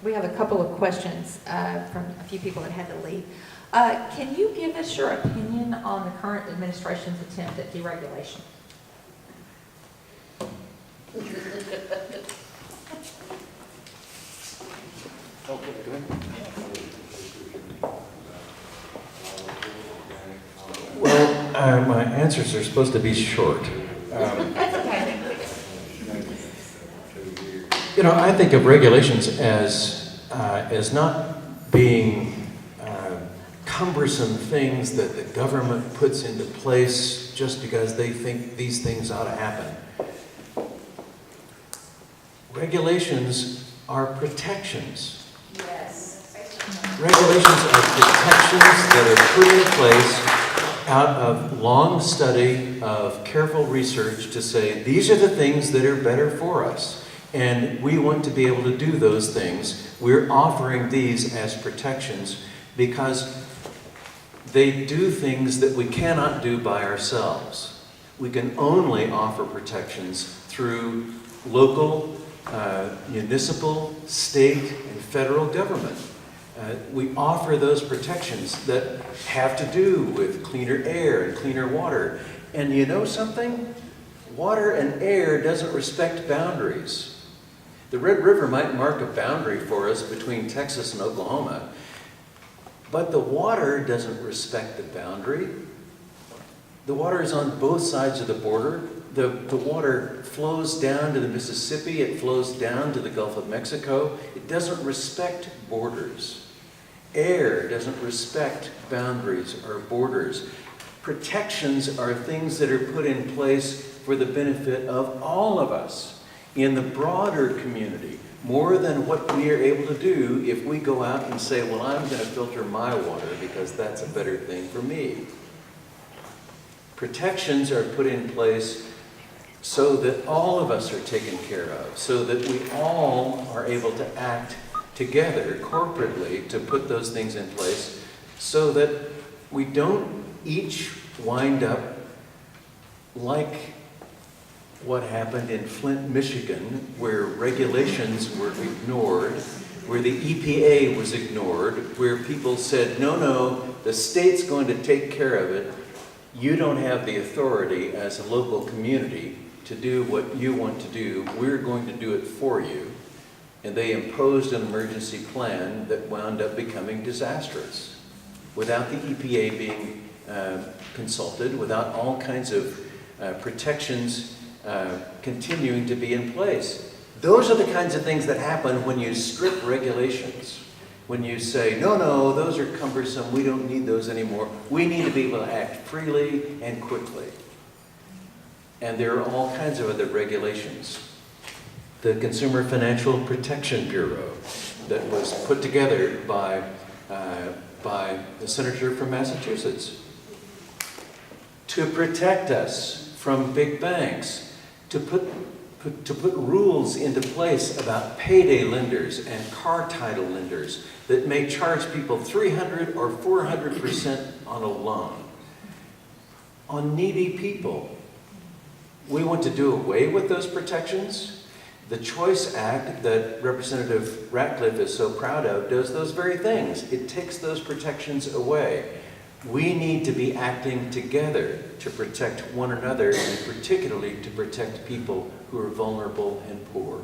we have a couple of questions from a few people that had to leave. Can you give us your opinion on the current administration's attempt at deregulation? Well, my answers are supposed to be short. You know, I think of regulations as not being cumbersome things that the government puts into place just because they think these things ought to happen. Regulations are protections. Yes. Regulations are protections that are put in place out of long study, of careful research to say, these are the things that are better for us. And we want to be able to do those things. We're offering these as protections because they do things that we cannot do by ourselves. We can only offer protections through local, municipal, state, and federal government. We offer those protections that have to do with cleaner air and cleaner water. And you know something? Water and air doesn't respect boundaries. The Red River might mark a boundary for us between Texas and Oklahoma, but the water doesn't respect the boundary. The water is on both sides of the border. The water flows down to the Mississippi, it flows down to the Gulf of Mexico. It doesn't respect borders. Air doesn't respect boundaries or borders. Protections are things that are put in place for the benefit of all of us in the broader community, more than what we are able to do if we go out and say, well, I'm going to filter my water because that's a better thing for me. Protections are put in place so that all of us are taken care of, so that we all are able to act together corporately to put those things in place so that we don't each wind up like what happened in Flint, Michigan, where regulations were ignored, where the EPA was ignored, where people said, no, the state's going to take care of it. You don't have the authority as a local community to do what you want to do. We're going to do it for you. And they imposed an emergency plan that wound up becoming disastrous. Without the EPA being consulted, without all kinds of protections continuing to be in place. Those are the kinds of things that happen when you strip regulations. When you say, no, those are cumbersome, we don't need those anymore. We need to be able to act freely and quickly. And there are all kinds of other regulations. The Consumer Financial Protection Bureau that was put together by the senator from Massachusetts to protect us from big banks, to put rules into place about payday lenders and car title lenders that may charge people 300 or 400% on a loan. On needy people. We want to do away with those protections. The Choice Act that Representative Radcliffe is so proud of does those very things. It takes those protections away. We need to be acting together to protect one another, and particularly to protect people who are vulnerable and poor.